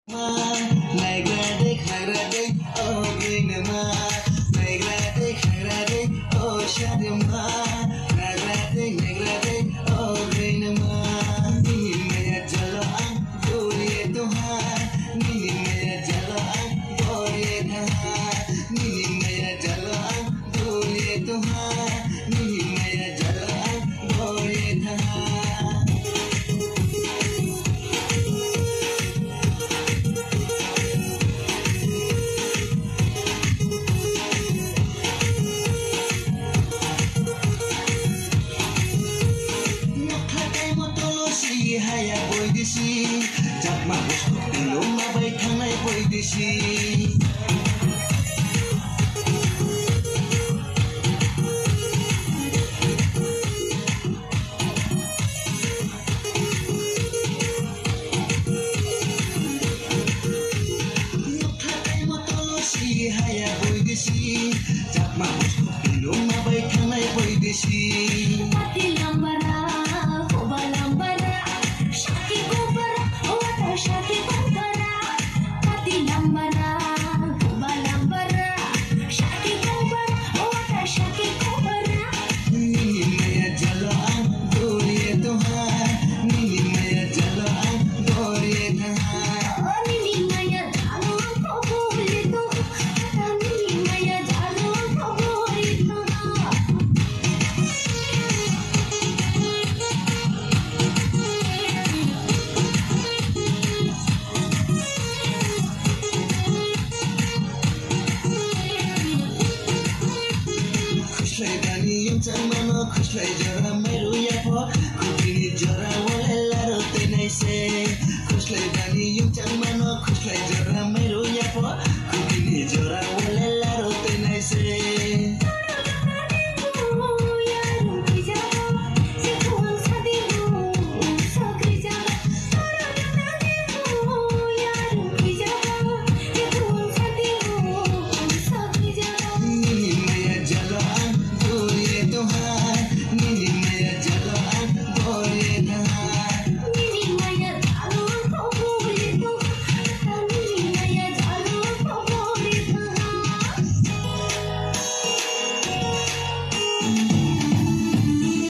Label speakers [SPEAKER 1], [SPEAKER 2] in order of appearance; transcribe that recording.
[SPEAKER 1] Nagrade, nagrade, oh greenma. Nagrade, nagrade, oh shadma. Nagrade, nagrade, oh greenma. Nini mera jalo ang doriye tuhar. Nini mera jalo ang doriye tuhar. Nini mera jalo ang doriye tuhar. Nini mera jalo ang doriye tuhar. Haya boy disi, jak mabus, tilo mabay kanay boy disi.